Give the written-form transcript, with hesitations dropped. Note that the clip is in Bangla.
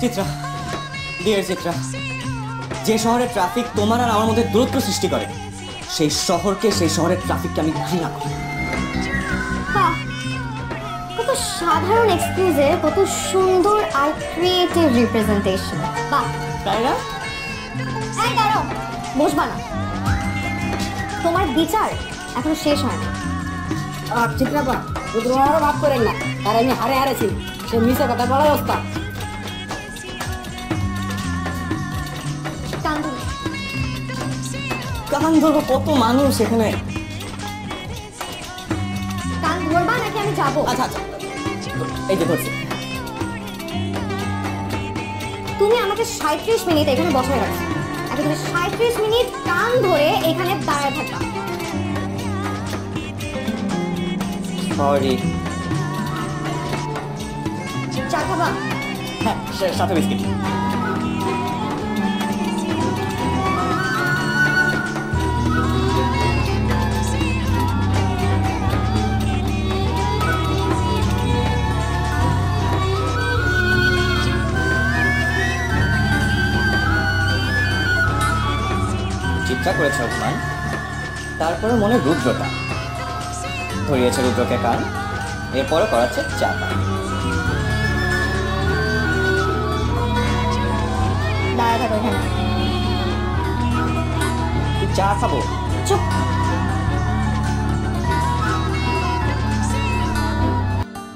চিত্রা, ডিয়ার চিত্রা, যে শহরে ট্রাফিক তোমার আর আমার মধ্যে দূরত্ব সৃষ্টি করে, সেই শহরকে, সেই শহরের ট্রাফিককে আমি ঘৃণা করি। বাহ, কত সাধারণ এক্সকিউজে কত সুন্দর আর ক্রিয়েটিভ রিপ্রেজেন্টেশন। বাহ, তাই না? এই দাঁড়াও, বসবা না, তোমার বিচার এখনো শেষ হয়নি। চিত্রাপা রুদ্রমারও ভাব করেন না, তার আমি হারে হারেছি, সে মিশে কথা বলার অবস্থা। কান ধরবো, কত মানুষ এখানে। কান ধরবা নাকি আমি যাবো? আচ্ছা আচ্ছা, এই যে ধরছি। তুমি আমাকে 37 মিনিট এখানে বসায় রাখছো, এখন তুমি 37 মিনিট কান ধরে এখানে দাঁড়ায় থাকবা। সরি। চা খাবা? হ্যাঁ, সাথে বিস্কিট। চিৎকার করেছে অপমান, তারপরে মনে রুদ্রটা ধরিয়েছে রুদ্রকে কান, এরপরে করাচ্ছে চা পান। দাঁড়ায় থাকো এখানে। চা খাবো? চুপ।